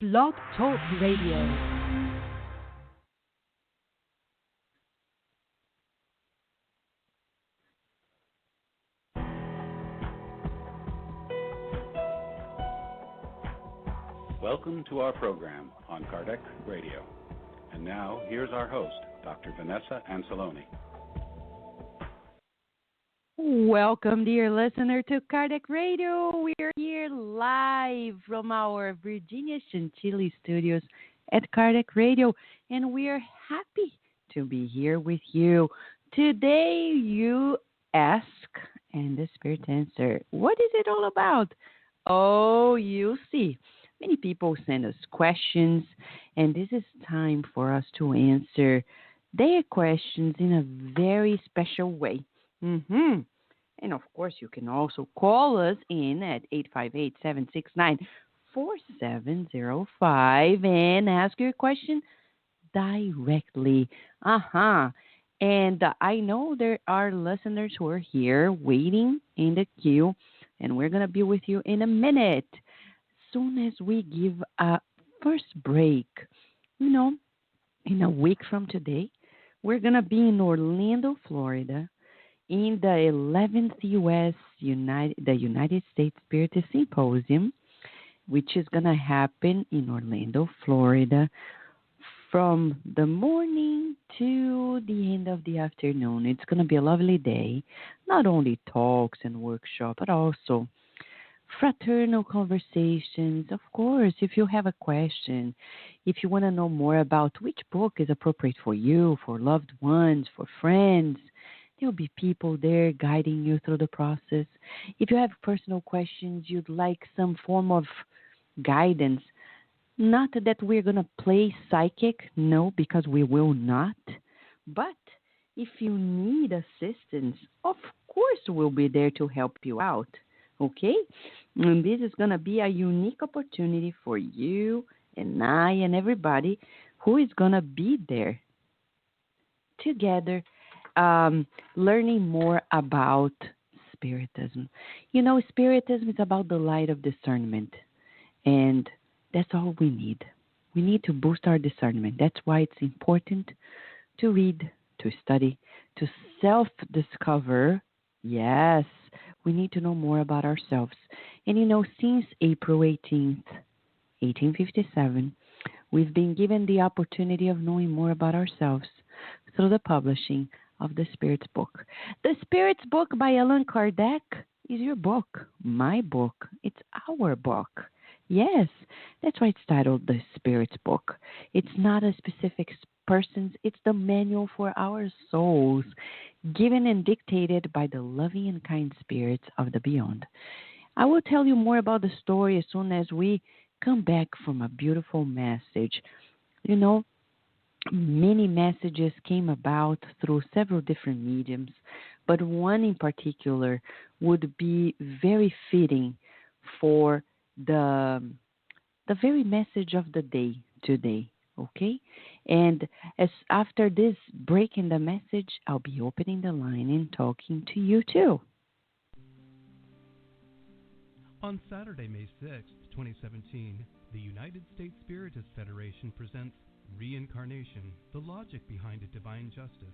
Blog Talk Radio. Welcome to our program on Kardec Radio. And now, here's our host, Dr. Vanessa Anceloni. Welcome, dear listener, to Kardec Radio. We're here live from our Virginia Chantilly studios at Kardec Radio, and we're happy to be here with you. Today, you ask, and the Spirit answer, what is it all about? Oh, you see. Many people send us questions, and this is time for us to answer their questions in a very special way. And of course, you can also call us in at 858-769-4705 and ask your question directly. And I know there are listeners who are here waiting in the queue, and we're going to be with you in a minute. Soon as we give a first break, in a week from today, we're going to be in Orlando, Florida, in the 11th United States Spiritist Symposium, which is going to happen in Orlando, Florida, from the morning to the end of the afternoon. It's going to be a lovely day, not only talks and workshops, but also fraternal conversations. Of course, if you have a question, if you want to know more about which book is appropriate for you, for loved ones, for friends, there'll be people there guiding you through the process. If you have personal questions, you'd like some form of guidance, not that we're going to play psychic, no, because we will not. But if you need assistance, of course we'll be there to help you out. Okay? And this is going to be a unique opportunity for you and I and everybody who is going to be there together, learning more about Spiritism. Spiritism is about the light of discernment, and that's all we need. We need to boost our discernment. That's why it's important to read, to study, to self-discover. Yes, we need to know more about ourselves. And since April 18th, 1857, we've been given the opportunity of knowing more about ourselves through the publishing of the Spirit's Book. The Spirit's Book by Allan Kardec is your book, my book. It's our book. Yes, that's why it's titled The Spirit's Book. It's not a specific person's, it's the manual for our souls, given and dictated by the loving and kind spirits of the beyond. I will tell you more about the story as soon as we come back from a beautiful message. Many messages came about through several different mediums, but one in particular would be very fitting for the very message of the day today, okay? And as after this break in the message, I'll be opening the line and talking to you too. On Saturday, May 6th, 2017, the United States Spiritist Federation presents Reincarnation, the Logic Behind a Divine Justice.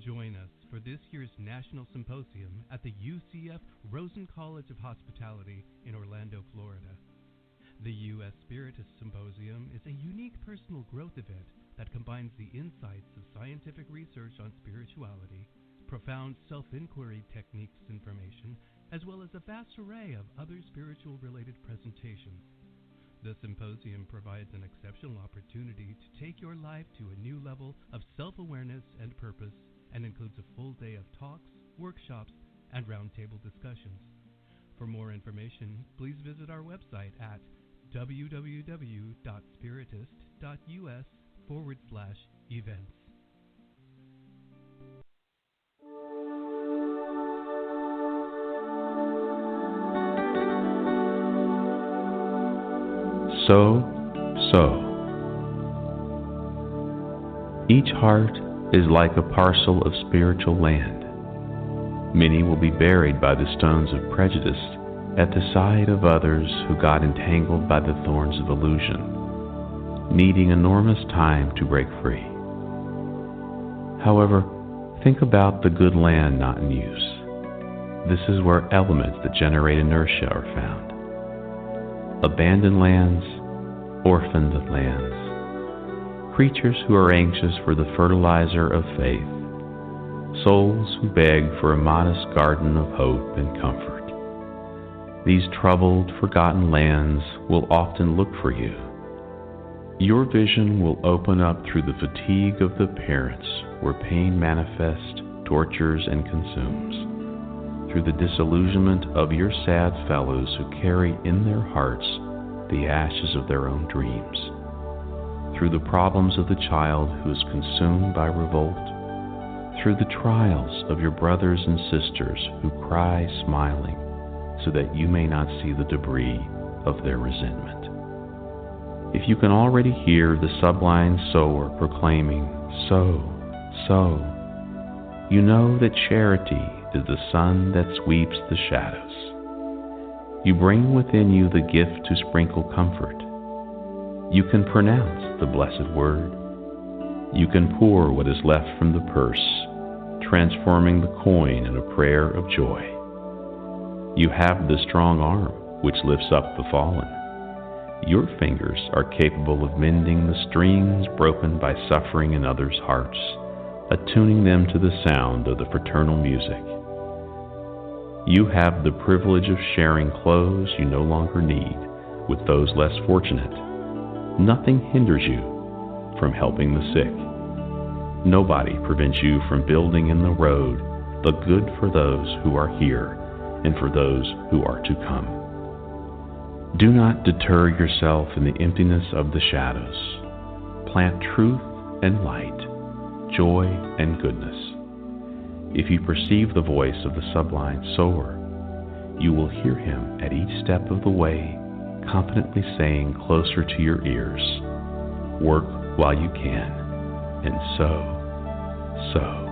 Join us for this year's National Symposium at the UCF Rosen College of Hospitality in Orlando, Florida. The U.S. Spiritist Symposium is a unique personal growth event that combines the insights of scientific research on spirituality, profound self-inquiry techniques information, as well as a vast array of other spiritual-related presentations. The symposium provides an exceptional opportunity to take your life to a new level of self-awareness and purpose, and includes a full day of talks, workshops, and roundtable discussions. For more information, please visit our website at www.spiritist.us/events. So. Each heart is like a parcel of spiritual land. Many will be buried by the stones of prejudice at the side of others who got entangled by the thorns of illusion. needing enormous time to break free. However, think about the good land not in use. This is where elements that generate inertia are found. Abandoned lands, orphaned lands, creatures who are anxious for the fertilizer of faith, souls who beg for a modest garden of hope and comfort. These troubled, forgotten lands will often look for you. Your vision will open up through the fatigue of the parents where pain manifests, tortures, and consumes, through the disillusionment of your sad fellows who carry in their hearts the ashes of their own dreams, through the problems of the child who is consumed by revolt, through the trials of your brothers and sisters who cry smiling so that you may not see the debris of their resentment. If you can already hear the sublime sower proclaiming, "Sow, sow," you know that charity is the sun that sweeps the shadows. You bring within you the gift to sprinkle comfort. You can pronounce the blessed word. You can pour what is left from the purse, transforming the coin in a prayer of joy. You have the strong arm which lifts up the fallen. Your fingers are capable of mending the strings broken by suffering in others' hearts, attuning them to the sound of the fraternal music. You have the privilege of sharing clothes you no longer need with those less fortunate. Nothing hinders you from helping the sick. Nobody prevents you from building in the road the good for those who are here and for those who are to come. Do not deter yourself in the emptiness of the shadows. Plant truth and light, joy and goodness. If you perceive the voice of the sublime sower, you will hear him at each step of the way, confidently saying closer to your ears, "Work while you can, and sow, sow."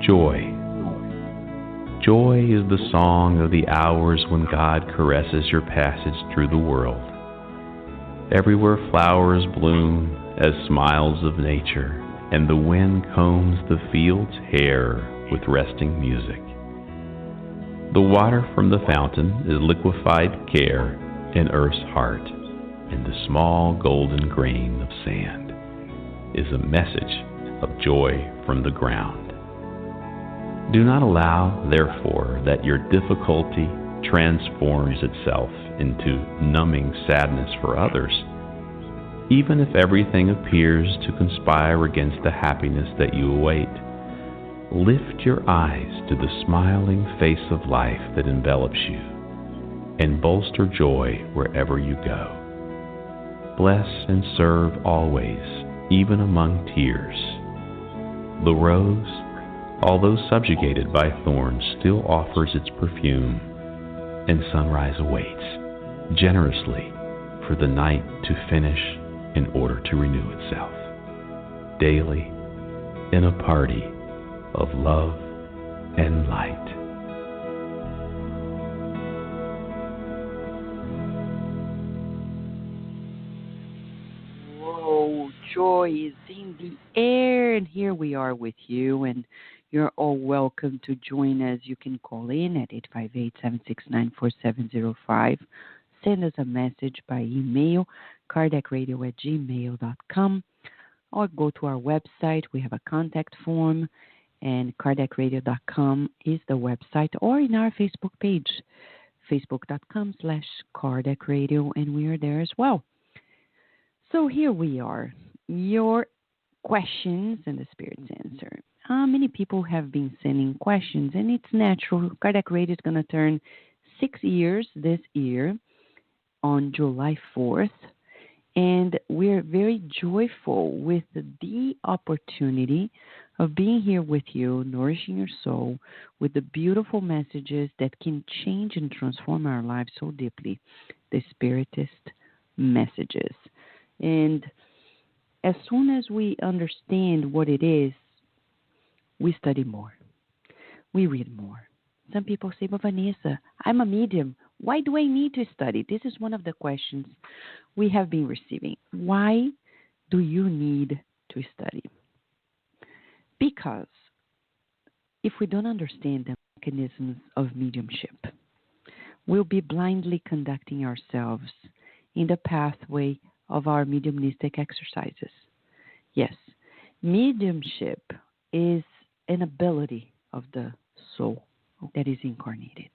Joy. Joy is the song of the hours when God caresses your passage through the world. Everywhere flowers bloom as smiles of nature, and the wind combs the field's hair with resting music. The water from the fountain is liquefied care in earth's heart, and the small golden grain of sand is a message of joy from the ground. Do not allow, therefore, that your difficulty transforms itself into numbing sadness for others. Even if everything appears to conspire against the happiness that you await, lift your eyes to the smiling face of life that envelops you, and bolster joy wherever you go. Bless and serve always, even among tears. The rose, although subjugated by thorns, still offers its perfume, and sunrise awaits generously for the night to finish in order to renew itself. Daily, in a party of love and light. Whoa, joy is in the air, and here we are with you, and you're all welcome to join us. You can call in at 858-769-4705. Send us a message by email, kardecradio@gmail.com, or go to our website. We have a contact form, and kardecradio.com is the website, or in our Facebook page, facebook.com/kardecradio, and we are there as well. So here we are, your questions and the Spirit's answer. Many people have been sending questions, and it's natural. Kardec Radio is going to turn 6 years this year on July 4th, and we're very joyful with the opportunity of being here with you, nourishing your soul with the beautiful messages that can change and transform our lives so deeply. the Spiritist messages. And as soon as we understand what it is, we study more. We read more. Some people say, but Vanessa, I'm a medium. Why do I need to study? This is one of the questions we have been receiving. Why do you need to study? Because if we don't understand the mechanisms of mediumship, we'll be blindly conducting ourselves in the pathway of our mediumistic exercises. Yes, mediumship is an ability of the soul that is incarnated.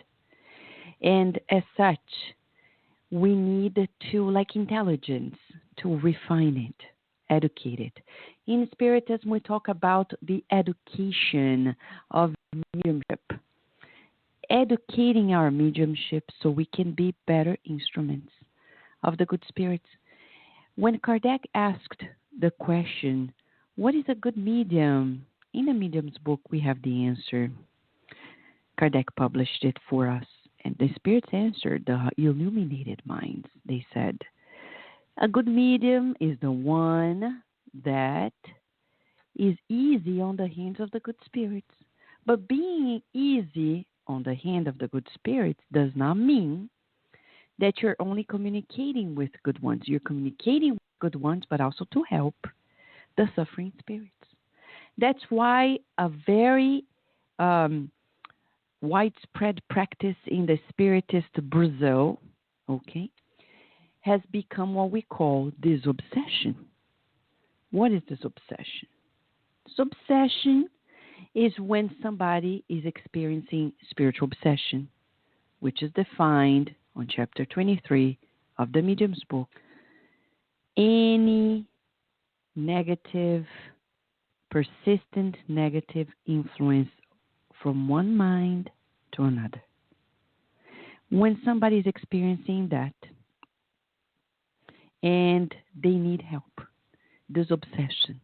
And as such, we need to, like intelligence, to refine it, educate it. In Spiritism, we talk about the education of mediumship, educating our mediumship so we can be better instruments of the good spirits. When Kardec asked the question, what is a good medium? In the medium's book, we have the answer. Kardec published it for us. And the spirits answered, the illuminated minds. They said, a good medium is the one that is easy on the hands of the good spirits. But being easy on the hand of the good spirits does not mean that you're only communicating with good ones. You're communicating with good ones, but also to help the suffering spirits. That's why a very widespread practice in the Spiritist Brazil, has become what we call disobsession. What is disobsession? Disobsession is when somebody is experiencing spiritual obsession, which is defined on chapter 23 of the Medium's book. Any negative, persistent negative influence from one mind to another. When somebody is experiencing that and they need help, this obsession,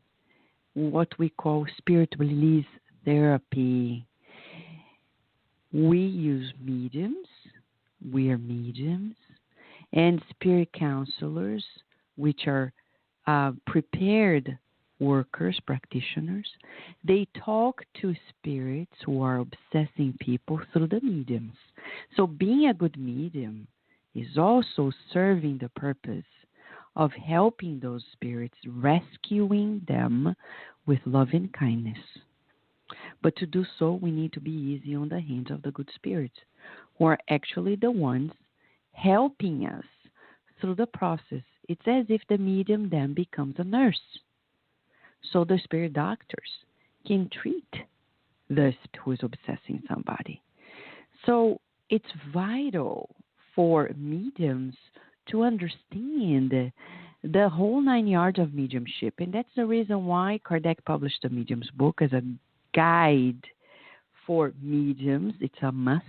what we call spirit release therapy, we use mediums, we are mediums, and spirit counselors, which are prepared workers, practitioners. They talk to spirits who are obsessing people through the mediums. So being a good medium is also serving the purpose of helping those spirits, rescuing them with love and kindness. But to do so, we need to be easy on the hands of the good spirits, who are actually the ones helping us through the process. It's as if the medium then becomes a nurse. So the spirit doctors can treat the spirit who is obsessing somebody. So it's vital for mediums to understand the whole 9 yards of mediumship. And that's the reason why Kardec published the Medium's book as a guide for mediums. It's a must,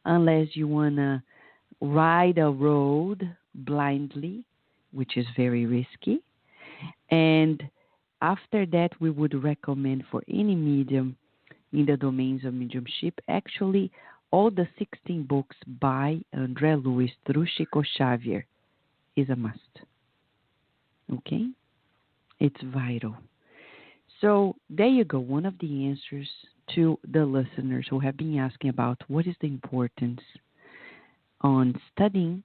unless you want to ride a road blindly, which is very risky. And after that, we would recommend for any medium in the domains of mediumship, actually, all the 16 books by André Luiz through Chico Xavier is a must. Okay? It's vital. So there you go, one of the answers to the listeners who have been asking about what is the importance on studying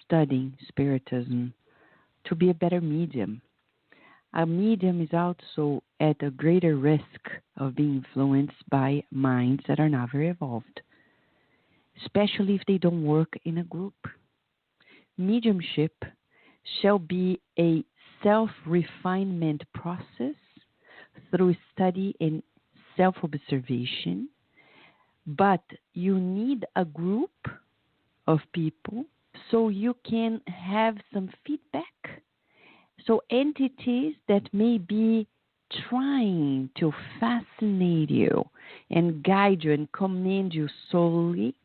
Spiritism to be a better medium. A medium is also at a greater risk of being influenced by minds that are not very evolved, especially if they don't work in a group. Mediumship shall be a self-refinement process through study and self-observation, but you need a group of people so you can have some feedback. So entities that may be trying to fascinate you and guide you and command you solely,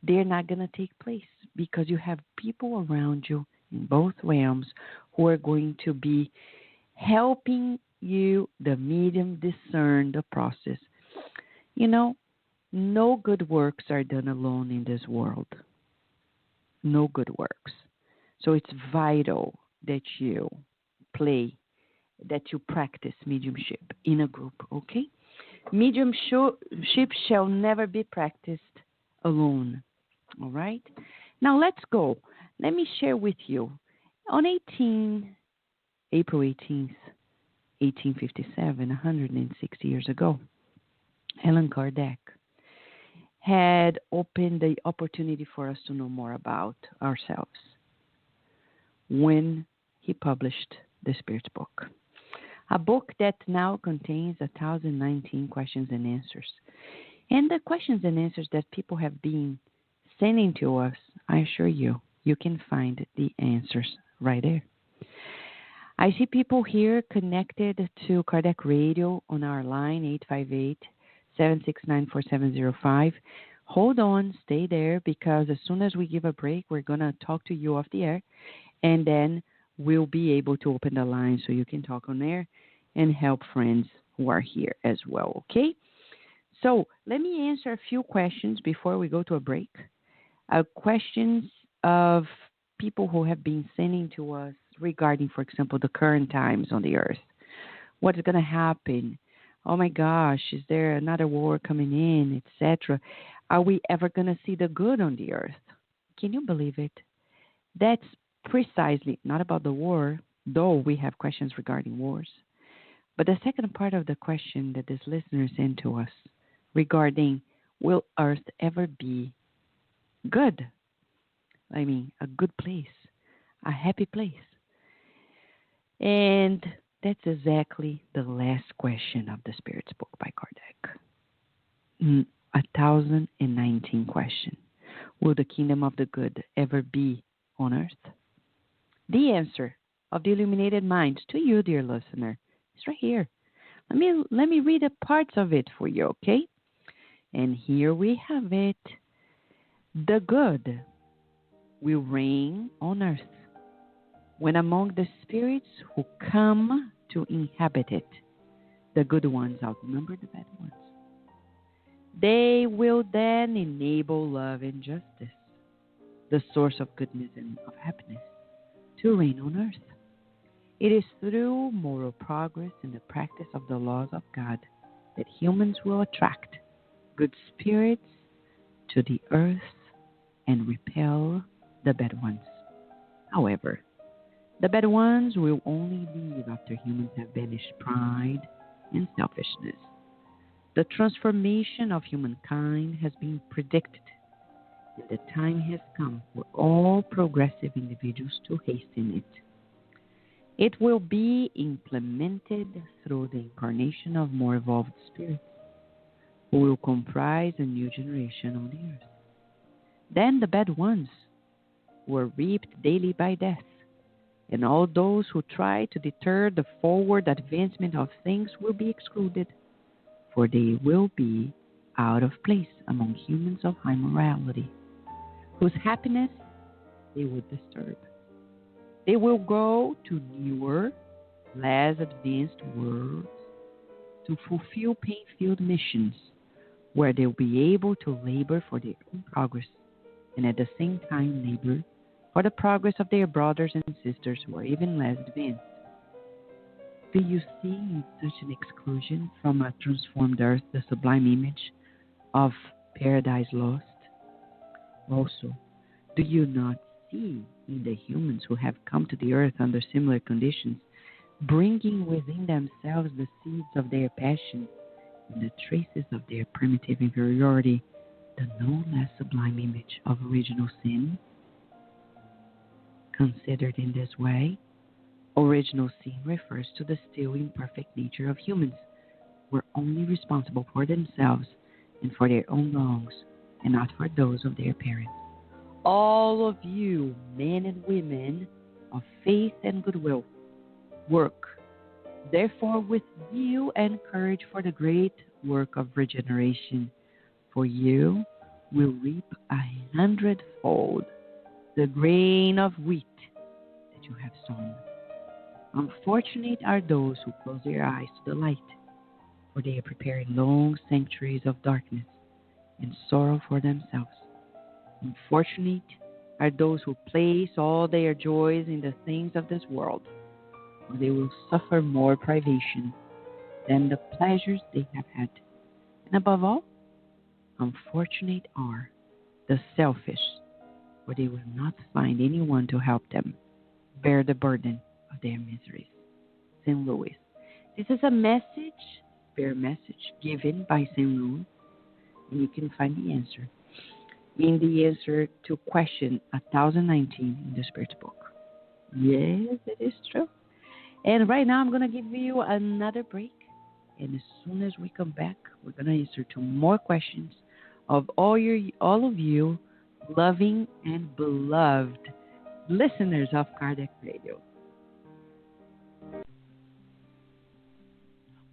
they're not going to take place because you have people around you in both realms who are going to be helping you, the medium, discern the process. You know, no good works are done alone in this world. no good works. So it's vital that you play, that you practice mediumship in a group, okay? Mediumship shall never be practiced alone, all right? Now let's go. Let me share with you. On April 18th, 1857, 160 years ago, Allan Kardec had opened the opportunity for us to know more about ourselves when he published the Spirit's Book, a book that now contains 1,019 questions and answers. And the questions and answers that people have been sending to us, I assure you, you can find the answers right there. I see people here connected to Kardec Radio on our line, 858-769-4705. Hold on, stay there, because as soon as we give a break, we're going to talk to you off the air, and then we'll be able to open the line so you can talk on air and help friends who are here as well, okay? So let me answer a few questions before we go to a break. Questions of people who have been sending to us regarding, for example, the current times on the earth. What's going to happen? Oh my gosh, is there another war coming in, etc.? Are we ever going to see the good on the earth? Can you believe it? That's precisely not about the war, though we have questions regarding wars. But the second part of the question that this listener sent to us regarding, will earth ever be good? I mean, a good place, a happy place. And that's exactly the last question of the Spirit's Book by Kardec. 1,019 questions. Will the kingdom of the good ever be on earth? The answer of the illuminated mind to you, dear listener, is right here. Let me read a parts of it for you, okay? And here we have it. The good will reign on earth when among the spirits who come to inhabit it, the good ones outnumber the bad ones. They will then enable love and justice, the source of goodness and of happiness, to reign on earth. It is through moral progress and the practice of the laws of God that humans will attract good spirits to the earth and repel the bad ones. However, the bad ones will only leave after humans have banished pride and selfishness. The transformation of humankind has been predicted, and the time has come for all progressive individuals to hasten it. It will be implemented through the incarnation of more evolved spirits, who will comprise a new generation on the earth. Then the bad ones were reaped daily by death, and all those who try to deter the forward advancement of things will be excluded, for they will be out of place among humans of high morality, whose happiness they would disturb. They will go to newer, less advanced worlds to fulfill pain-filled missions, where they will be able to labor for their own progress, and at the same time labor for the progress of their brothers and sisters who are even less advanced. Do you see in such an exclusion from a transformed earth the sublime image of paradise lost? Also, do you not see in the humans who have come to the earth under similar conditions, bringing within themselves the seeds of their passion and the traces of their primitive inferiority, the no less sublime image of original sin? Considered in this way, original sin refers to the still imperfect nature of humans, who are only responsible for themselves and for their own wrongs, and not for those of their parents. All of you, men and women of faith and goodwill, work, therefore, with zeal and courage for the great work of regeneration, for you will reap 100-fold the grain of wheat that you have sown. Unfortunate are those who close their eyes to the light, for they are preparing long centuries of darkness and sorrow for themselves. Unfortunate are those who place all their joys in the things of this world, for they will suffer more privation than the pleasures they have had. And above all, unfortunate are the selfish, for they will not find anyone to help them bear the burden of their miseries. St. Louis. This is a message, prayer message, given by St. Louis, and you can find the answer in the answer to question 1019 in the Spirit book. Yes, it is true. And right now I'm going to give you another break. And as soon as we come back, we're going to answer to more questions of all of you loving and beloved listeners of Kardec Radio.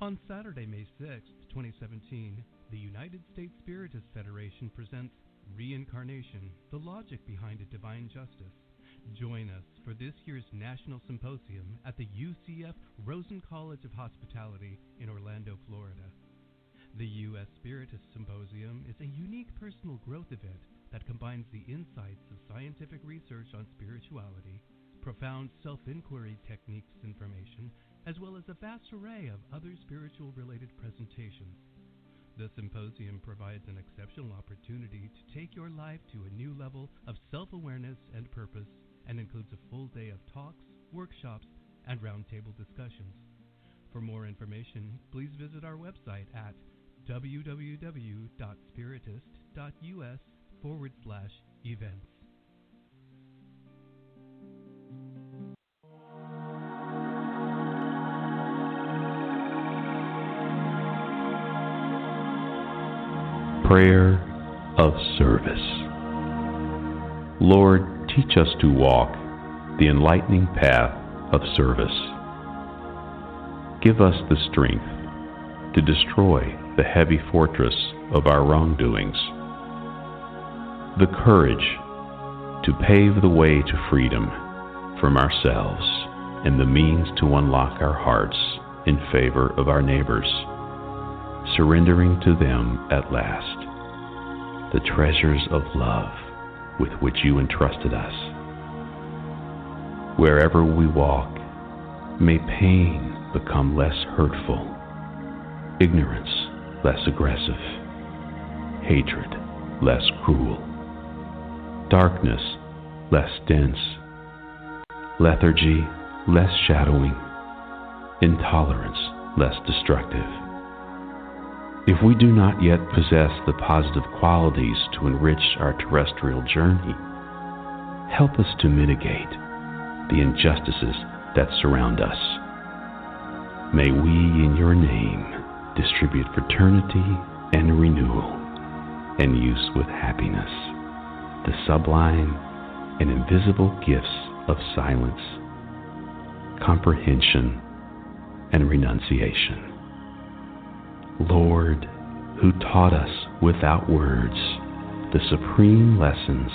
On Saturday, May 6th, 2017, the United States Spiritist Federation presents Reincarnation, the Logic Behind a Divine Justice. Join us for this year's National Symposium at the UCF Rosen College of Hospitality in Orlando, Florida. The U.S. Spiritist Symposium is a unique personal growth event that combines the insights of scientific research on spirituality, profound self-inquiry techniques information, as well as a vast array of other spiritual-related presentations. The symposium provides an exceptional opportunity to take your life to a new level of self-awareness and purpose, and includes a full day of talks, workshops, and roundtable discussions. For more information, please visit our website at www.spiritist.us/events. Prayer of Service. Lord, teach us to walk the enlightening path of service. Give us the strength to destroy the heavy fortress of our wrongdoings, the courage to pave the way to freedom from ourselves, and the means to unlock our hearts in favor of our neighbors, surrendering to them at last the treasures of love with which you entrusted us. Wherever we walk, may pain become less hurtful, ignorance less aggressive, hatred less cruel, darkness less dense, lethargy less shadowing, intolerance less destructive. If we do not yet possess the positive qualities to enrich our terrestrial journey, help us to mitigate the injustices that surround us. May we, in your name, distribute fraternity and renewal, and use with happiness the sublime and invisible gifts of silence, comprehension, and renunciation. Lord, who taught us without words the supreme lessons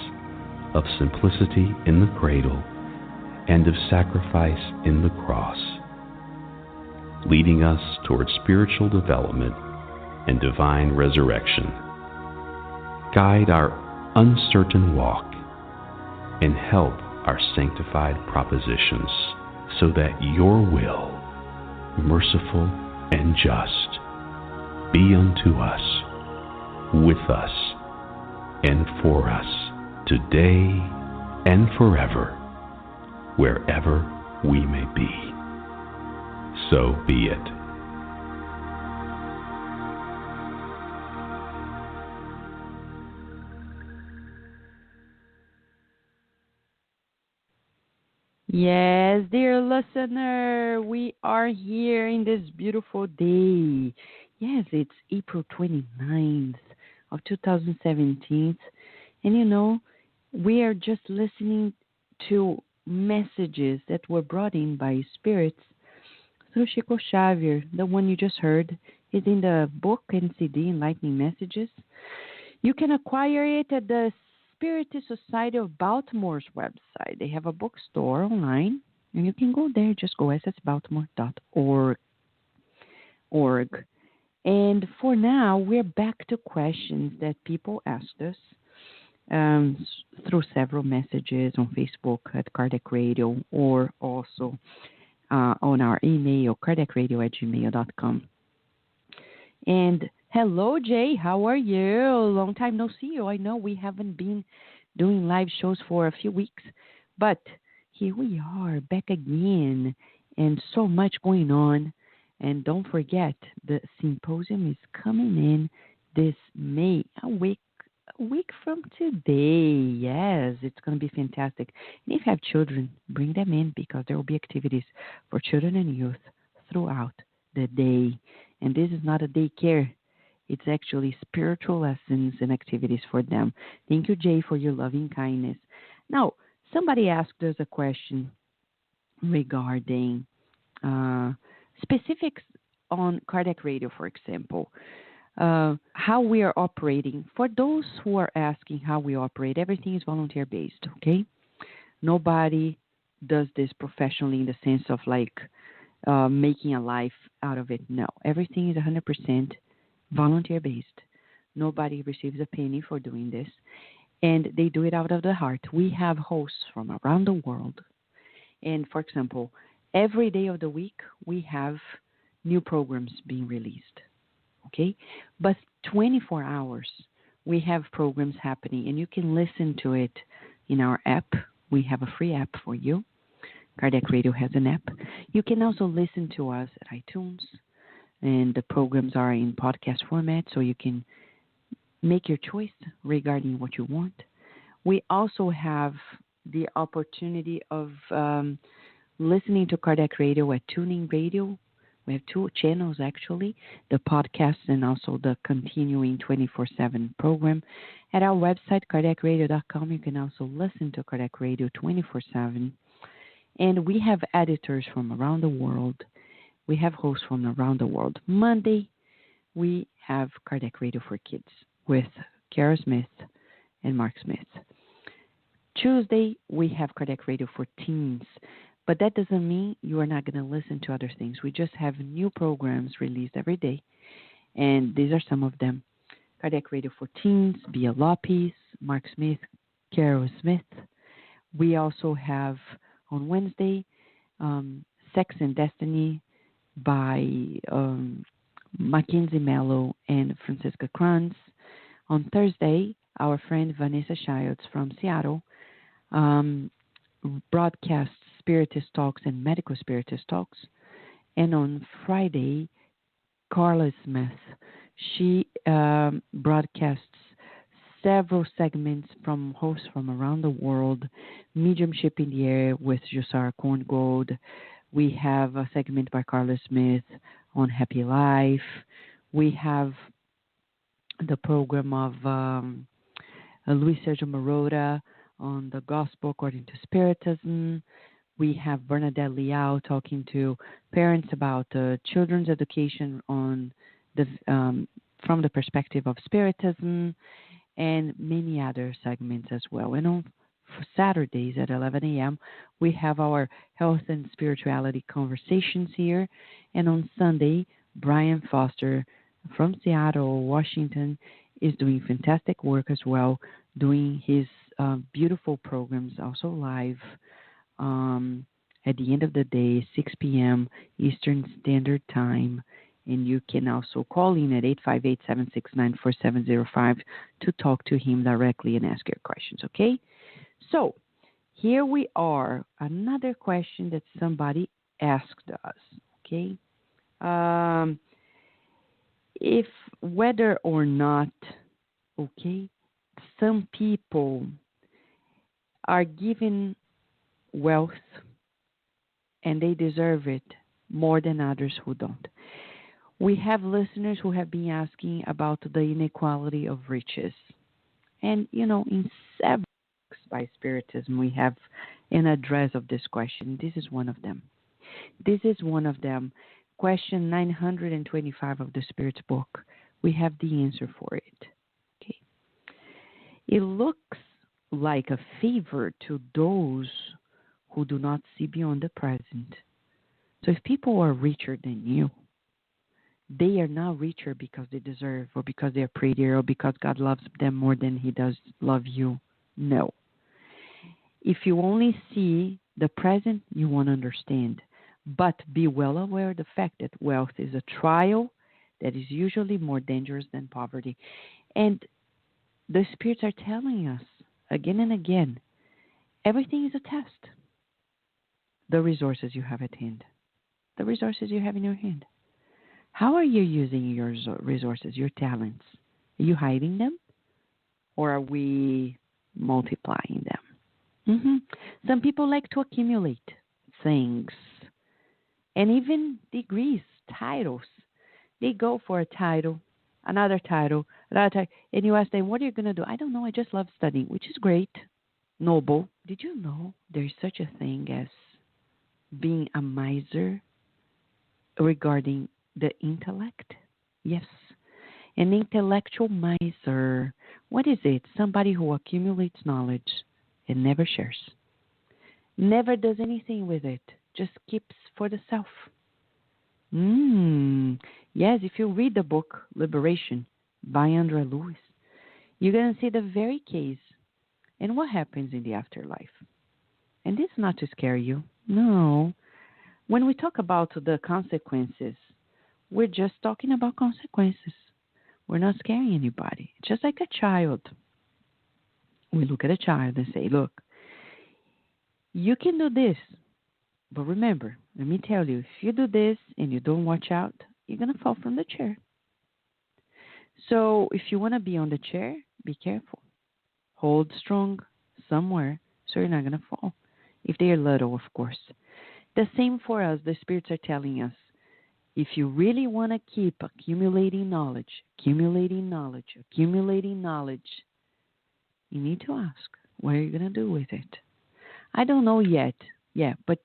of simplicity in the cradle and of sacrifice in the cross, leading us toward spiritual development and divine resurrection, guide our uncertain walk and help our sanctified propositions, so that your will, merciful and just, be unto us, with us, and for us, today and forever, wherever we may be. So be it. Yes, dear listener, we are here in this beautiful day. Yes, it's April 29th of 2017. And you know, we are just listening to messages that were brought in by spirits through Chico Xavier. The one you just heard is in the book and CD, Enlightening Messages. You can acquire it at the Spiritist Society of Baltimore's website. They have a bookstore online, and you can go there. Just go ssbaltimore.org. And for now, we're back to questions that people asked us. through several messages on Facebook at Cardiac Radio, or also on our email, cardiacradio@gmail.com. And hello, Jay. How are you? Long time no see you. I know we haven't been doing live shows for a few weeks, but here we are back again, and so much going on. And don't forget, the symposium is coming in this May, a week from today. Yes, it's going to be fantastic. And if you have children, bring them in, because there will be activities for children and youth throughout the day. And this is not a daycare. It's actually spiritual lessons and activities for them. Thank you, Jay, for your loving kindness. Now, somebody asked us a question regarding specifics on cardiac radio, for example. How we are operating. For those who are asking how we operate, everything is volunteer based, okay? Nobody does this professionally in the sense of like making a life out of it. No, everything is 100% volunteer based. Nobody receives a penny for doing this, and they do it out of the heart. We have hosts from around the world, and for example, every day of the week we have new programs being released. Okay, but 24 hours we have programs happening, and you can listen to it in our app. We have a free app for you. Cardiac Radio has an app. You can also listen to us at iTunes, and the programs are in podcast format, so you can make your choice regarding what you want. We also have the opportunity of listening to Cardiac Radio at Tuning Radio. We have two channels, actually, the podcast and also the continuing 24/7 program. At our website, cardiacradio.com, you can also listen to Cardiac Radio 24/7. And we have editors from around the world. We have hosts from around the world. Monday, we have Cardiac Radio for Kids with Kara Smith and Mark Smith. Tuesday, we have Cardiac Radio for Teens. But that doesn't mean you are not going to listen to other things. We just have new programs released every day, and these are some of them. Cardiac Radio for Teens, Bia Lopez, Mark Smith, Carol Smith. We also have on Wednesday, Sex and Destiny by Mackenzie Mello and Francisca Kranz. On Thursday, our friend Vanessa Childs from Seattle broadcasts Spiritist Talks and Medical Spiritist Talks. And on Friday, Carla Smith, she broadcasts several segments from hosts from around the world. Mediumship in the Air with Josara Korngold. We have a segment by Carla Smith on Happy Life. We have the program of Luis Sergio Moroda on the Gospel According to Spiritism. We have Bernadette Leal talking to parents about children's education on the from the perspective of Spiritism, and many other segments as well. And on Saturdays at 11 a.m., we have our health and spirituality conversations here. And on Sunday, Brian Foster from Seattle, Washington, is doing fantastic work as well, doing his beautiful programs also live at the end of the day, 6 p.m. Eastern Standard Time. And you can also call in at 858-769-4705 to talk to him directly and ask your questions, okay? So here we are. Another question that somebody asked us, okay? If whether or not, okay, some people are given wealth and they deserve it more than others who don't. We have listeners who have been asking about the inequality of riches. And, you know, in several books by Spiritism, we have an address of this question. This is one of them. This is one of them. Question 925 of the Spirit's book. We have the answer for it. Okay. It looks like a favor to those who do not see beyond the present. So if people are richer than you, they are not richer because they deserve or because they're prettier or because God loves them more than he does love you. No. If you only see the present, you won't understand. But be well aware of the fact that wealth is a trial that is usually more dangerous than poverty. And the spirits are telling us again and again, everything is a test. The resources you have at hand, the resources you have in your hand. How are you using your resources, your talents? Are you hiding them or are we multiplying them? Some people like to accumulate things and even degrees, titles. They go for a title, another title, another title, and you ask them, what are you going to do? I don't know. I just love studying, which is great, noble. Did you know there's such a thing as being a miser regarding the intellect? Yes. An intellectual miser. What is it? Somebody who accumulates knowledge and never shares. Never does anything with it. Just keeps for the self. Yes, if you read the book Liberation by Andrea Lewis, you're going to see the very case and what happens in the afterlife. And this is not to scare you. No. When we talk about the consequences, we're just talking about consequences. We're not scaring anybody. It's just like a child. We look at a child and say, look, you can do this. But remember, let me tell you, if you do this and you don't watch out, you're going to fall from the chair. So if you want to be on the chair, be careful. Hold strong somewhere so you're not going to fall. If they are little, of course. The same for us. The spirits are telling us, if you really want to keep accumulating knowledge, you need to ask, what are you going to do with it? I don't know yet. Yeah, but,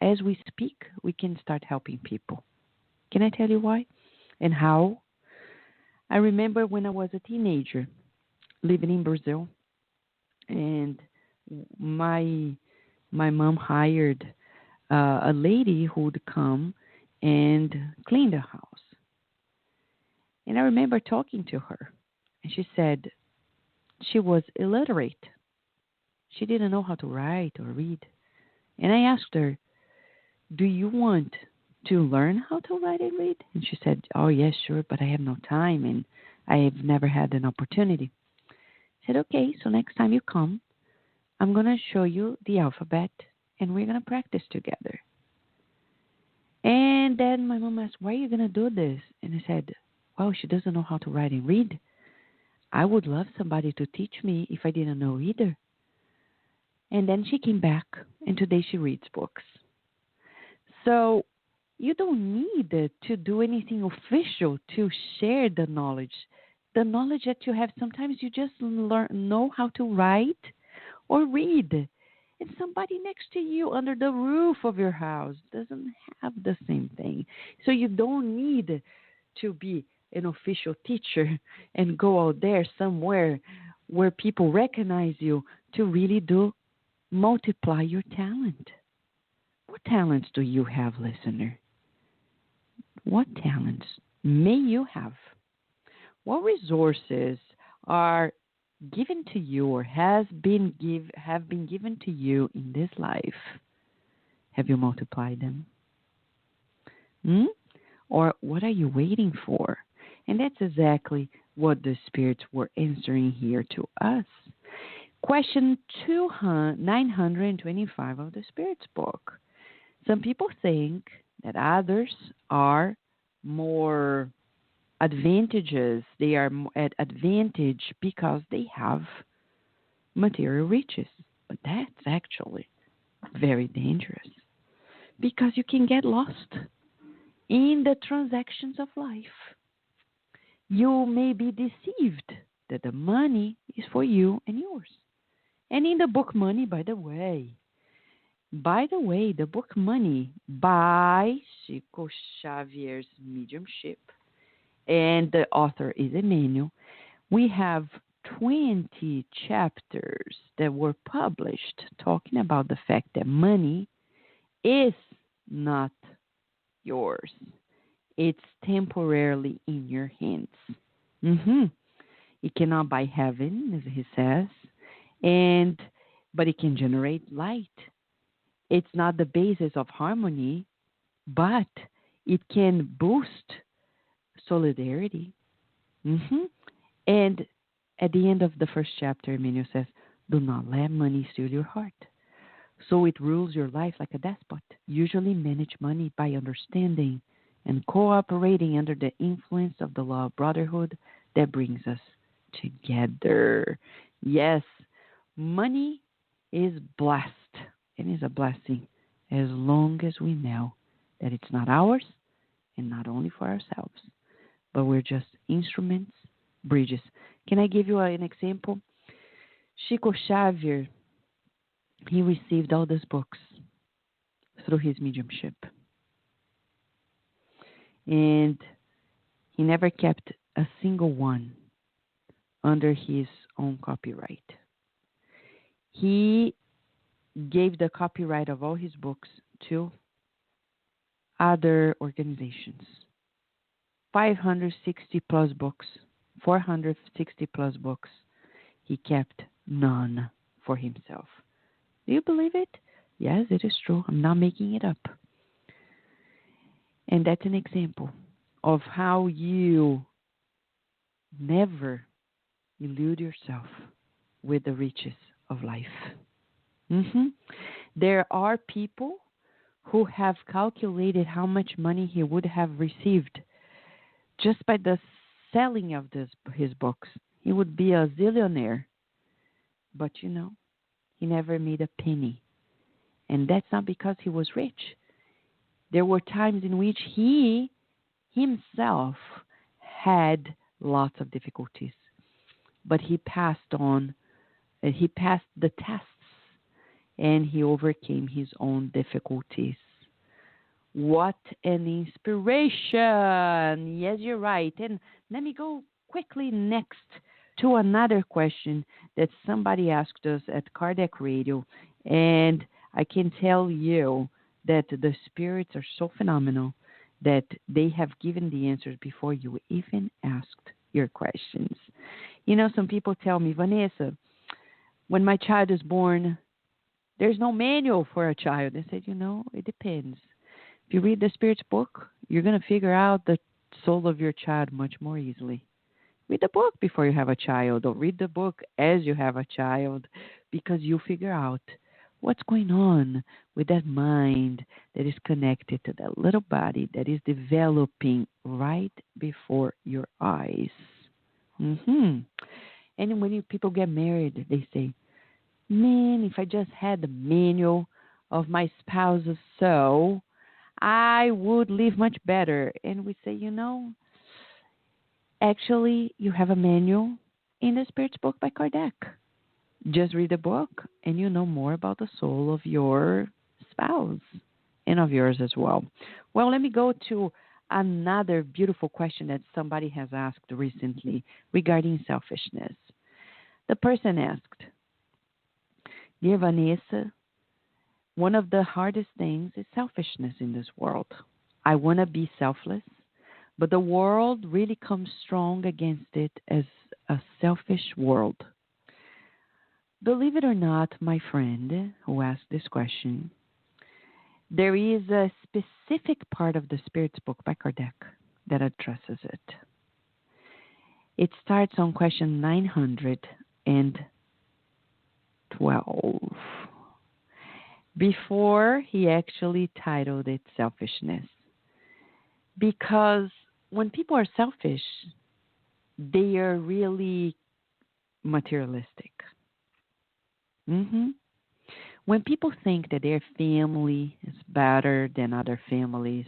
as we speak, we can start helping people. Can I tell you why and how? I remember when I was a teenager living in Brazil, and my mom hired a lady who would come and clean the house. And I remember talking to her, and she said she was illiterate. She didn't know how to write or read. And I asked her, do you want to learn how to write and read? And she said, oh, yes, sure, but I have no time, and I have never had an opportunity. I said, okay, so next time you come, I'm going to show you the alphabet, and we're going to practice together. And then my mom asked, why are you going to do this? And I said, well, she doesn't know how to write and read. I would love somebody to teach me if I didn't know either. And then she came back, and today she reads books. So you don't need to do anything official to share the knowledge. The knowledge that you have, sometimes you just know how to write or read. And somebody next to you under the roof of your house doesn't have the same thing. So you don't need to be an official teacher and go out there somewhere where people recognize you to really do multiply your talent. What talents do you have, listener? What talents may you have? What resources are given to you or have been given to you in this life? Have you multiplied them? Or what are you waiting for? And that's exactly what the spirits were answering here to us. Question 925 of the Spirit's book. Some people think that others are more advantageous. They are at advantage because they have material riches. But that's actually very dangerous because you can get lost in the transactions of life. You may be deceived that the money is for you and yours. And in the book Money, by the way, the book Money by Chico Xavier's Mediumship, and the author is Emmanuel, we have 20 chapters that were published talking about the fact that money is not yours. It's temporarily in your hands. Mm-hmm. It cannot buy heaven, as he says, and but it can generate light. It's not the basis of harmony, but it can boost solidarity. Hmm. And at the end of the first chapter, Emmanuel says, do not let money steal your heart. So it rules your life like a despot. Usually manage money by understanding and cooperating under the influence of the law of brotherhood that brings us together. Yes, money is blessed and is a blessing as long as we know that it's not ours and not only for ourselves, but we're just instruments, bridges. Can I give you an example? Chico Xavier, he received all these books through his mediumship. And he never kept a single one under his own copyright. He gave the copyright of all his books to other organizations. 560 plus books, 460 plus books. He kept none for himself. Do you believe it? Yes, it is true. I'm not making it up. And that's an example of how you never elude yourself with the riches of life. Mm-hmm. There are people who have calculated how much money he would have received just by the selling of his books. He would be a zillionaire. But he never made a penny. And that's not because he was rich. There were times in which he himself had lots of difficulties. But he passed on, he passed the tests, and he overcame his own difficulties. What an inspiration! Yes, you're right. And let me go quickly next to another question that somebody asked us at Kardec Radio. And I can tell you that the spirits are so phenomenal that they have given the answers before you even asked your questions. Some people tell me, Vanessa, when my child is born, there's no manual for a child. I said, it depends. If you read the Spirit's book, you're going to figure out the soul of your child much more easily. Read the book before you have a child, or read the book as you have a child, because you figure out what's going on with that mind that is connected to that little body that is developing right before your eyes. Mm-hmm. And when people get married, they say, man, if I just had the manual of my spouse's soul, I would live much better. And we say, actually, you have a manual in the Spirit's book by Kardec. Just read the book, and you know more about the soul of your spouse and of yours as well. Well, let me go to another beautiful question that somebody has asked recently regarding selfishness. The person asked, Dear Vanessa, one of the hardest things is selfishness in this world. I want to be selfless, but the world really comes strong against it as a selfish world. Believe it or not, my friend who asked this question, there is a specific part of the Spirit's book by Kardec that addresses it. It starts on question 912, before he actually titled it Selfishness. Because when people are selfish, they are really materialistic. Mm-hmm. When people think that their family is better than other families,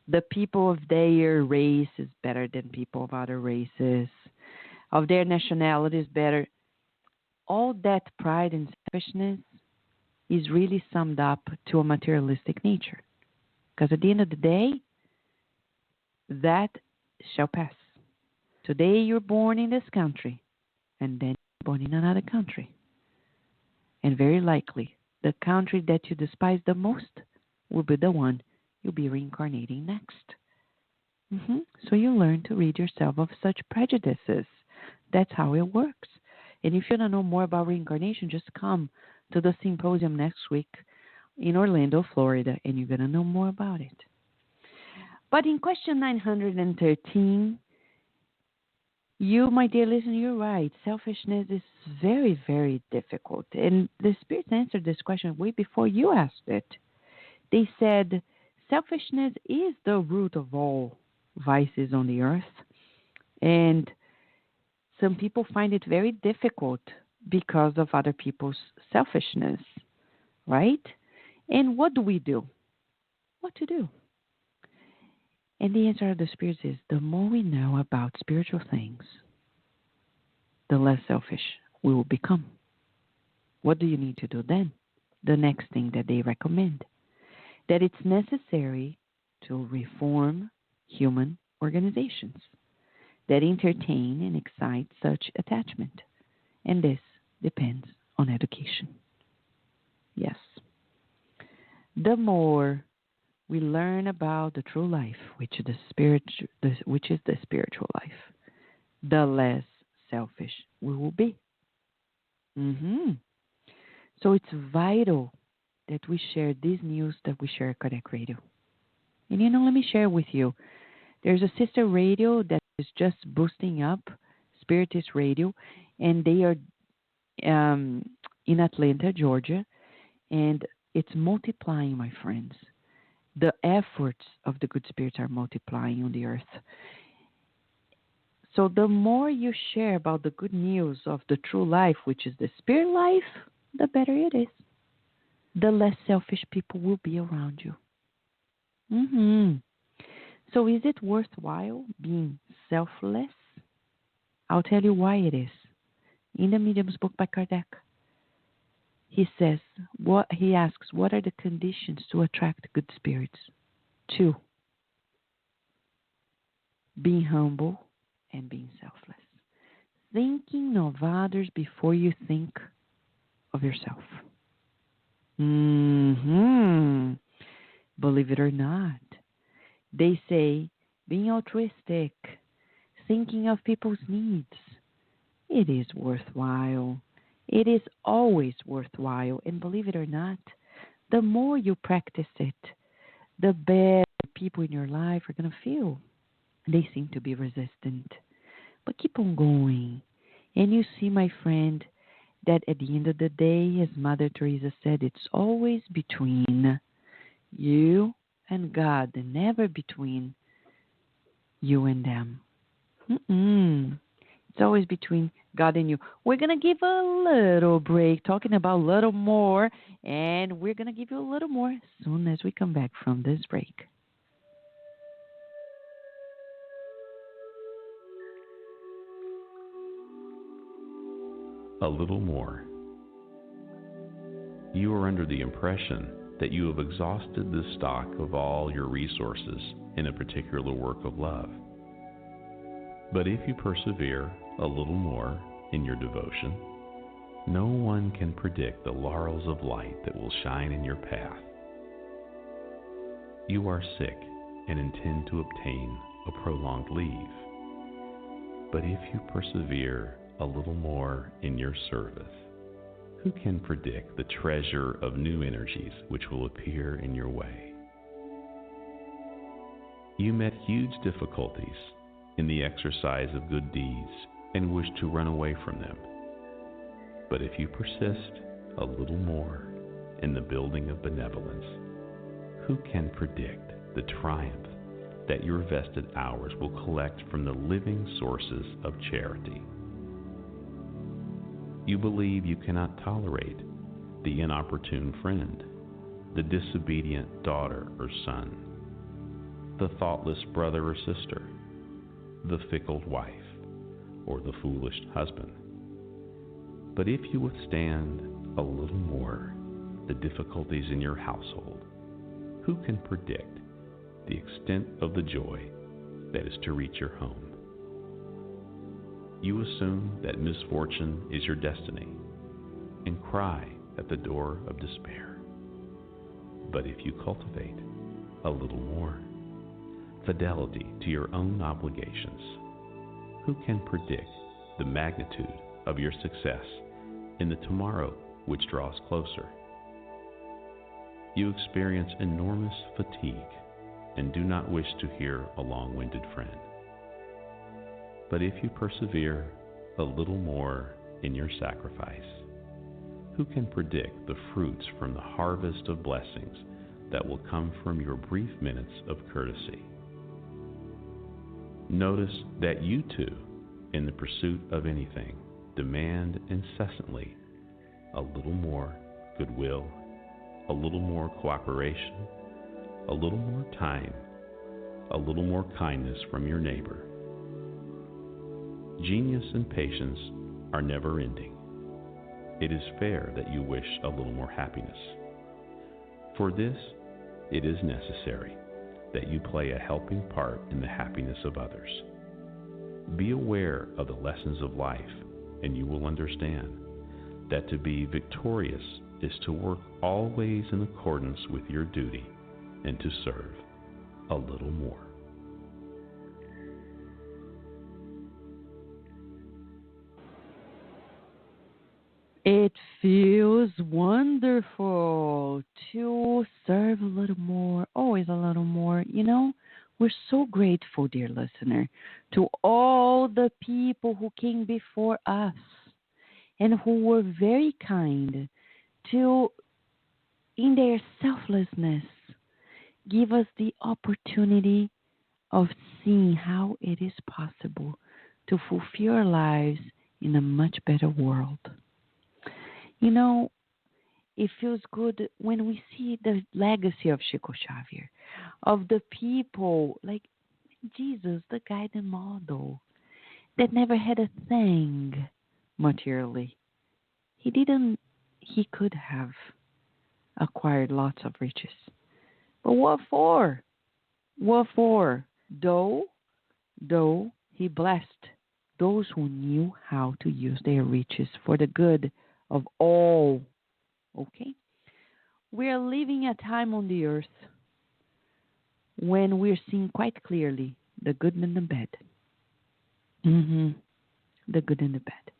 the people of their race is better than people of other races, of their nationality is better, all that pride and selfishness is really summed up to a materialistic nature. Because at the end of the day, that shall pass. Today you're born in this country, and then you're born in another country. And very likely, the country that you despise the most will be the one you'll be reincarnating next. So you learn to rid yourself of such prejudices. That's how it works. And if you don't know more about reincarnation, just come to the symposium next week in Orlando, Florida, and you're going to know more about it. But in question 913, you, my dear listener, you're right. Selfishness is very, very difficult. And the spirits answered this question way before you asked it. They said, selfishness is the root of all vices on the earth. And some people find it very difficult because of other people's selfishness, right? And what do we do? What to do? And the answer of the spirits is, the more we know about spiritual things, the less selfish we will become. What do you need to do then? The next thing that they recommend, that it's necessary to reform human organizations that entertain and excite such attachment. And this depends on education. Yes. The more we learn about the true life, which is the spiritual life, the less selfish we will be. So it's vital that we share this news that we share at Kardec Radio. And let me share with you. There's a sister radio that is just boosting up, Spiritist Radio, and they are in Atlanta, Georgia, and it's multiplying, my friends. The efforts of the good spirits are multiplying on the earth. So the more you share about the good news of the true life, which is the spirit life, the better it is. The less selfish people will be around you. So is it worthwhile being selfless? I'll tell you why it is. In the Medium's book by Kardec, he says, he asks, what are the conditions to attract good spirits? 2, being humble and being selfless. Thinking of others before you think of yourself. Believe it or not, they say being altruistic, thinking of people's needs, it is worthwhile. It is always worthwhile. And believe it or not, the more you practice it, the better people in your life are going to feel. They seem to be resistant. But keep on going. And you see, my friend, that at the end of the day, as Mother Teresa said, it's always between you and God, and never between you and them. It's always between God and you. We're going to give a little break, talking about a little more, and we're going to give you a little more as soon as we come back from this break. A little more. You are under the impression that you have exhausted the stock of all your resources in a particular work of love. But if you persevere a little more in your devotion, no one can predict the laurels of light that will shine in your path. You are sick and intend to obtain a prolonged leave. But if you persevere a little more in your service, who can predict the treasure of new energies which will appear in your way? You met huge difficulties in the exercise of good deeds and wish to run away from them. But if you persist a little more in the building of benevolence, who can predict the triumph that your vested hours will collect from the living sources of charity? You believe you cannot tolerate the inopportune friend, the disobedient daughter or son, the thoughtless brother or sister, the fickle wife, or the foolish husband. But if you withstand a little more the difficulties in your household, who can predict the extent of the joy that is to reach your home? You assume that misfortune is your destiny and cry at the door of despair. But if you cultivate a little more, fidelity to your own obligations. Who can predict the magnitude of your success in the tomorrow which draws closer? You experience enormous fatigue and do not wish to hear a long-winded friend. But if you persevere a little more in your sacrifice, who can predict the fruits from the harvest of blessings that will come from your brief minutes of courtesy? Notice that you too, in the pursuit of anything, demand incessantly a little more goodwill, a little more cooperation, a little more time, a little more kindness from your neighbor. Genius and patience are never ending. It is fair that you wish a little more happiness. For this, it is necessary that you play a helping part in the happiness of others. Be aware of the lessons of life, and you will understand that to be victorious is to work always in accordance with your duty and to serve a little more. It feels wonderful to serve a little more, always a little more. You know, we're so grateful, dear listener, to all the people who came before us and who were very kind to, in their selflessness, give us the opportunity of seeing how it is possible to fulfill our lives in a much better world. You know, it feels good when we see the legacy of Chico Xavier, of the people like Jesus, the guide and model, that never had a thing materially. He could have acquired lots of riches. But what for? What for? Though he blessed those who knew how to use their riches for the good of all. Okay? We are living a time on the earth when we're seeing quite clearly the good and the bad. The good and the bad.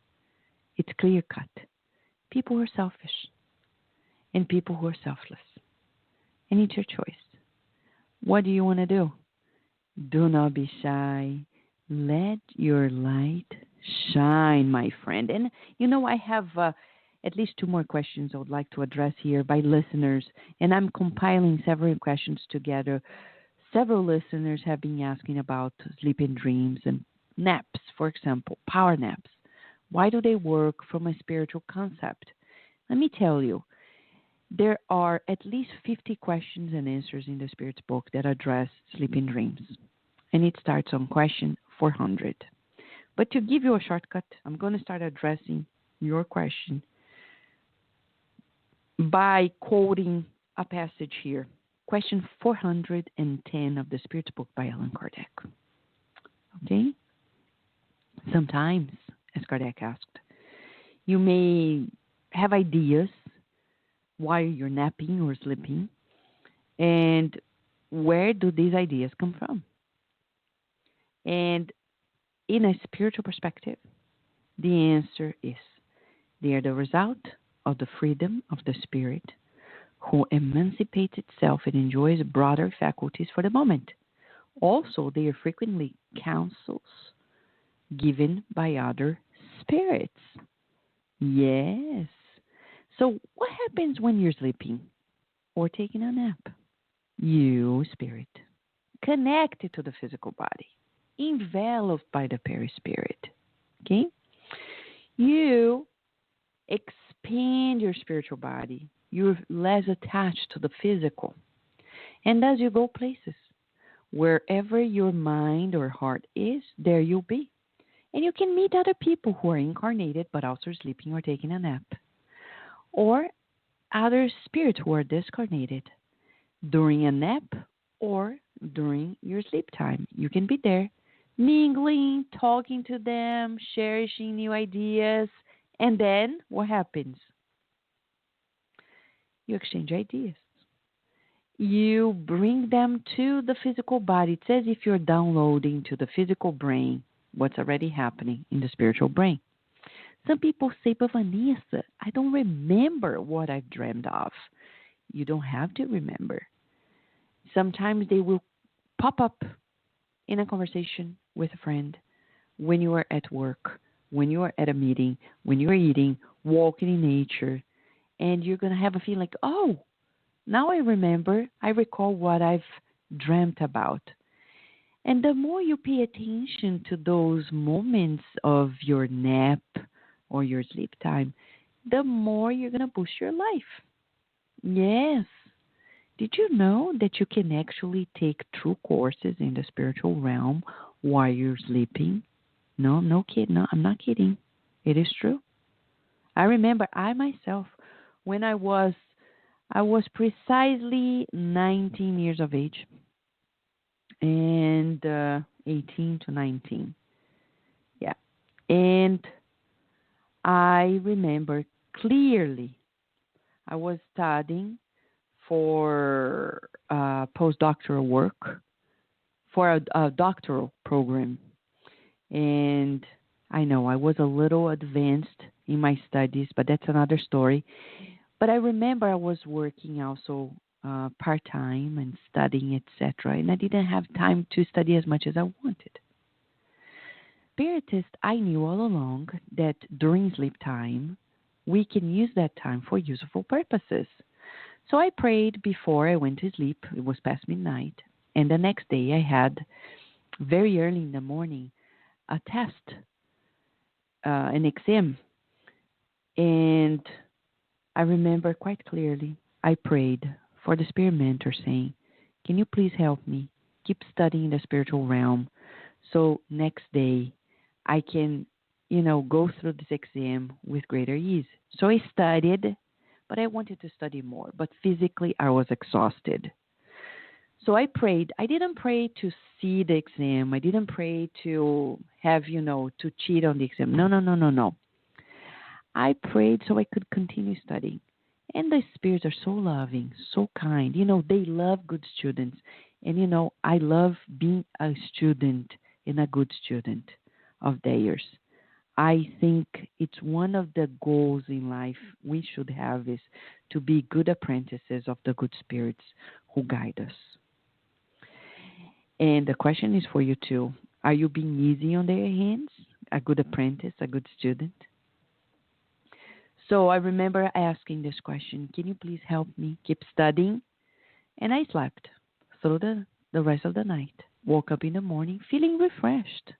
It's clear cut. People who are selfish and people who are selfless. And it's your choice. What do you want to do? Do not be shy. Let your light shine, my friend. And you know, I have at least 2 more questions I would like to address here by listeners, and I'm compiling several questions together. Several listeners have been asking about sleeping dreams and naps, for example, power naps. Why do they work from a spiritual concept? Let me tell you, there are at least 50 questions and answers in the Spirit's book that address sleeping dreams, and it starts on question 400. But to give you a shortcut, I'm going to start addressing your question by quoting a passage here. Question 410 of the Spirit's book by Allan Kardec. Okay? Sometimes, as Kardec asked, you may have ideas while you're napping or sleeping, and where do these ideas come from? And in a spiritual perspective, the answer is they are the result of the freedom of the spirit who emancipates itself and enjoys broader faculties for the moment. Also, they are frequently counsels given by other spirits. Yes. So what happens when you're sleeping or taking a nap? You, spirit, connected to the physical body, enveloped by the perispirit. Okay? You expand your spiritual body. You're less attached to the physical. And as you go places, wherever your mind or heart is, there you'll be. And you can meet other people who are incarnated but also sleeping or taking a nap. Or other spirits who are discarnated during a nap or during your sleep time. You can be there, mingling, talking to them, cherishing new ideas. And then what happens? You exchange ideas. you bring them to the physical body. It's as if you're downloading to the physical brain what's already happening in the spiritual brain. Some people say, but Vanessa, I don't remember what I've dreamed of. You don't have to remember. Sometimes they will pop up in a conversation with a friend, when you are at work, when you are at a meeting, when you are eating, walking in nature, and you're going to have a feeling like, oh, now I remember, I recall what I've dreamt about. And the more you pay attention to those moments of your nap or your sleep time, the more you're going to boost your life. Yes. Did you know that you can actually take true courses in the spiritual realm while you're sleeping? No kid. No, I'm not kidding. It is true. I remember I myself, when I was precisely 19 years of age and 18 to 19. Yeah. And I remember clearly I was studying for postdoctoral work, for a doctoral program. And I know I was a little advanced in my studies, but that's another story. But I remember I was working also part-time and studying, etc., and I didn't have time to study as much as I wanted. Spiritist, I knew all along that during sleep time, we can use that time for useful purposes. So I prayed before I went to sleep. It was past midnight. And the next day I had, very early in the morning, a test, an exam. And I remember quite clearly, I prayed for the spirit mentor saying, can you please help me keep studying the spiritual realm so next day I can, go through this exam with greater ease. So I studied, but I wanted to study more. But physically, I was exhausted. So I prayed. I didn't pray to see the exam. I didn't pray to have, to cheat on the exam. No. I prayed so I could continue studying. And the spirits are so loving, so kind. They love good students. And, I love being a student and a good student of theirs. I think it's one of the goals in life we should have is to be good apprentices of the good spirits who guide us. And the question is for you too. Are you being easy on their hands? A good apprentice, a good student? So I remember asking this question, can you please help me keep studying? And I slept through the rest of the night. Woke up in the morning feeling refreshed.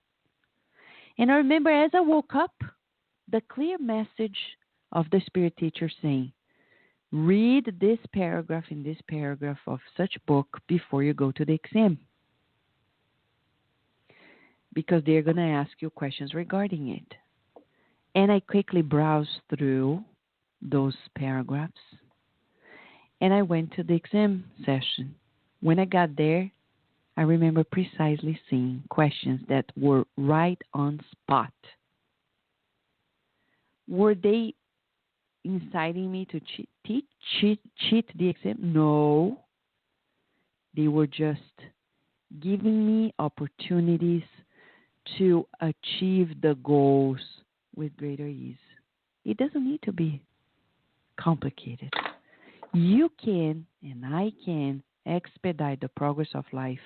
And I remember as I woke up, the clear message of the spirit teacher saying, read this paragraph in this paragraph of such book before you go to the exam. Because they're going to ask you questions regarding it. And I quickly browsed through those paragraphs. And I went to the exam session. When I got there, I remember precisely seeing questions that were right on spot. Were they inciting me to cheat the exam? No. They were just giving me opportunities to achieve the goals with greater ease. It doesn't need to be complicated. You can, and I can, expedite the progress of life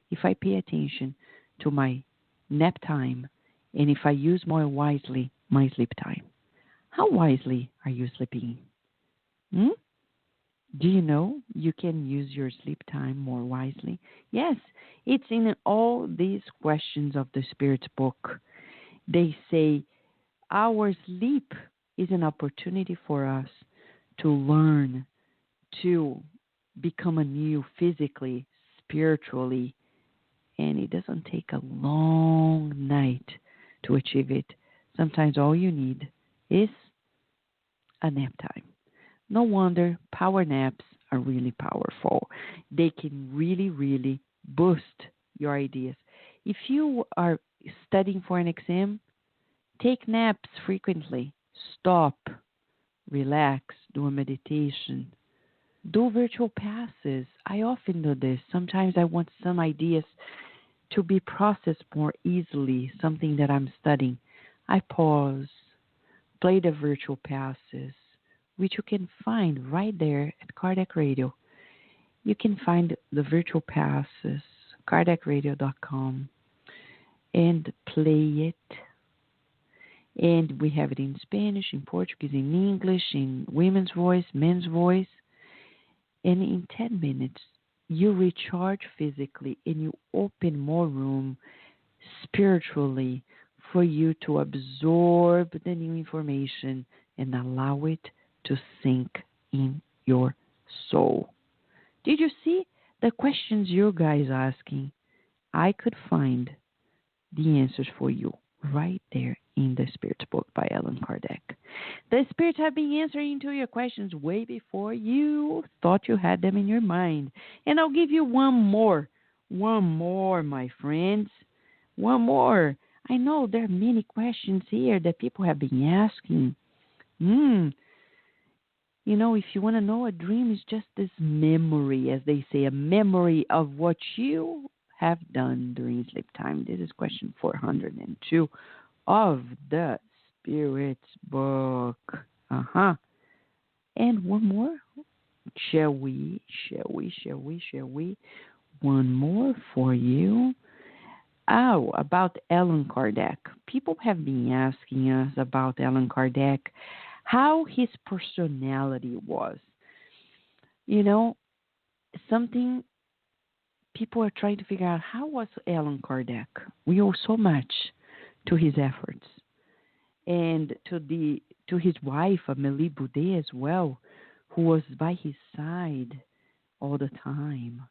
if I pay attention to my nap time and if I use more wisely my sleep time. How wisely are you sleeping? Do you know you can use your sleep time more wisely? Yes, it's in all these questions of the Spirit's book. They say our sleep is an opportunity for us to learn, to become anew physically, spiritually, and it doesn't take a long night to achieve it. Sometimes all you need is a nap time. No wonder power naps are really powerful. They can really, really boost your ideas. If you are studying for an exam, take naps frequently. Stop, relax, do a meditation, Do virtual passes. I often do this. Sometimes I want some ideas to be processed more easily, something that I'm studying. I pause, play the virtual passes, which you can find right there at Kardec Radio. You can find the virtual passes, kardecradio.com, and play it. And we have it in Spanish, in Portuguese, in English, in women's voice, men's voice. And in 10 minutes, you recharge physically and you open more room spiritually for you to absorb the new information and allow it to sink in your soul. Did you see the questions you guys asking? I could find the answers for you right there in the Spirit's book by Allan Kardec. The Spirits have been answering to your questions way before you thought you had them in your mind. And I'll give you one more, my friends. One more. I know there are many questions here that people have been asking. You know, if you want to know, a dream is just this memory, as they say, a memory of what you have done during sleep time. This is question 402 of the Spirit's book. And one more. Shall we? One more for you. Oh, about Allan Kardec. People have been asking us about Allan Kardec, how his personality was. You know, something people are trying to figure out, how was Allan Kardec? We owe so much to his efforts and to his wife, Amélie Boudet, as well, who was by his side all the time.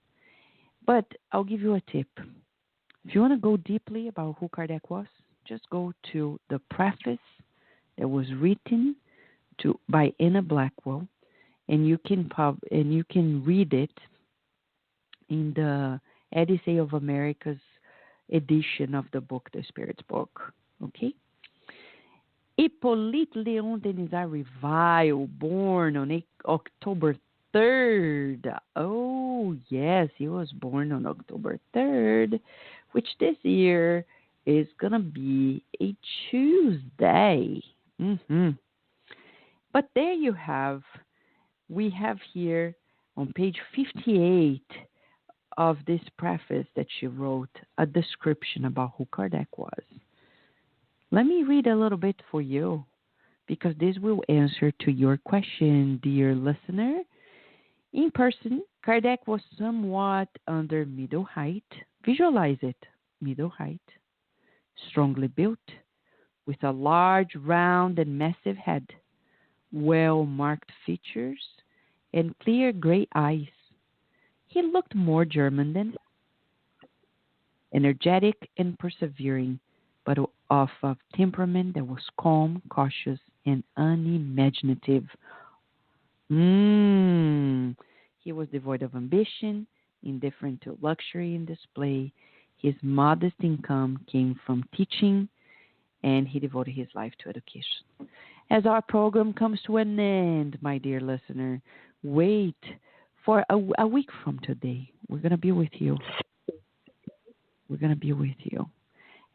But I'll give you a tip. If you want to go deeply about who Kardec was, just go to the preface that was written by Anna Blackwell, and you can read it in the Odyssey of America's edition of the book, The Spirit's Book. Okay? Hippolyte Léon Denisard Reville, born on October 3rd. Oh, yes, he was born on October 3rd, which this year is going to be a Tuesday. But there you have, we have here on page 58 of this preface that she wrote, a description about who Kardec was. Let me read a little bit for you, because this will answer to your question, dear listener. In person, Kardec was somewhat under middle height. Visualize it, middle height. Strongly built, with a large, round, and massive head, well-marked features, and clear gray eyes. He looked more German than energetic and persevering, but of a temperament that was calm, cautious, and unimaginative. He was devoid of ambition, indifferent to luxury and display. His modest income came from teaching, and he devoted his life to education. As our program comes to an end, my dear listener, wait for a week from today. We're going to be with you.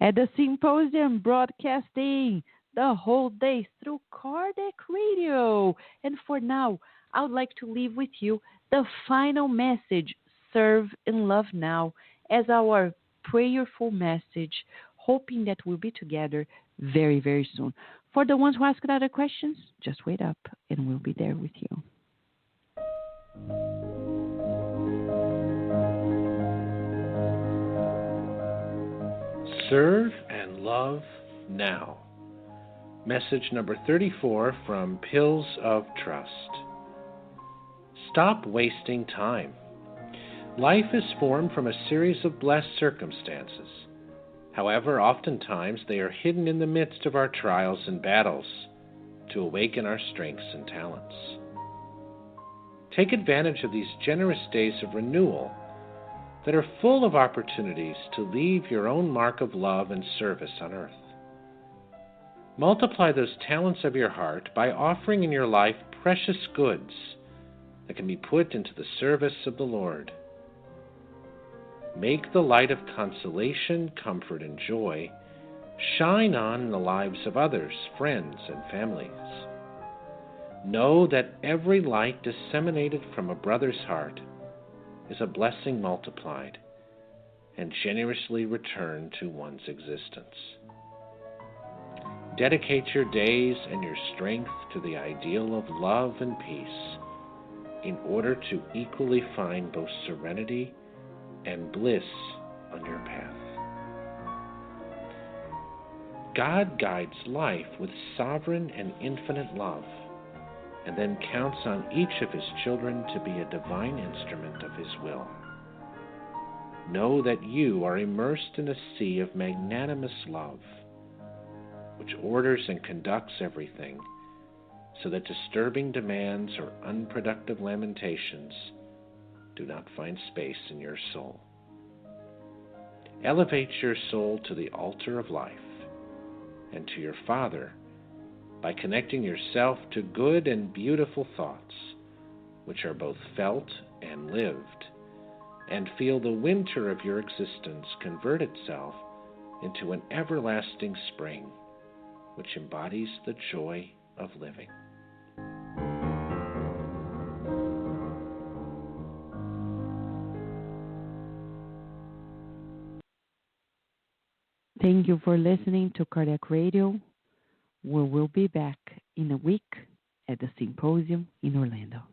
At the symposium, broadcasting the whole day through Kardec Radio. And for now, I would like to leave with you the final message, serve and love now, as our prayerful message, hoping that we'll be together very, very soon. For the ones who ask other questions, just wait up and we'll be there with you. Serve and love now. Message number 34 from Pills of Trust. Stop wasting time. Life is formed from a series of blessed circumstances. However, oftentimes they are hidden in the midst of our trials and battles to awaken our strengths and talents. Take advantage of these generous days of renewal that are full of opportunities to leave your own mark of love and service on earth. Multiply those talents of your heart by offering in your life precious goods that can be put into the service of the Lord. Make the light of consolation, comfort, and joy shine on in the lives of others, friends, and families. Know that every light disseminated from a brother's heart is a blessing multiplied and generously returned to one's existence. Dedicate your days and your strength to the ideal of love and peace in order to equally find both serenity and bliss on your path. God guides life with sovereign and infinite love, and then counts on each of his children to be a divine instrument of his will. Know that you are immersed in a sea of magnanimous love, which orders and conducts everything so that disturbing demands or unproductive lamentations do not find space in your soul. Elevate your soul to the altar of life and to your Father by connecting yourself to good and beautiful thoughts, which are both felt and lived, and feel the winter of your existence convert itself into an everlasting spring, which embodies the joy of living. Thank you for listening to Kardec Radio. We will be back in a week at the symposium in Orlando.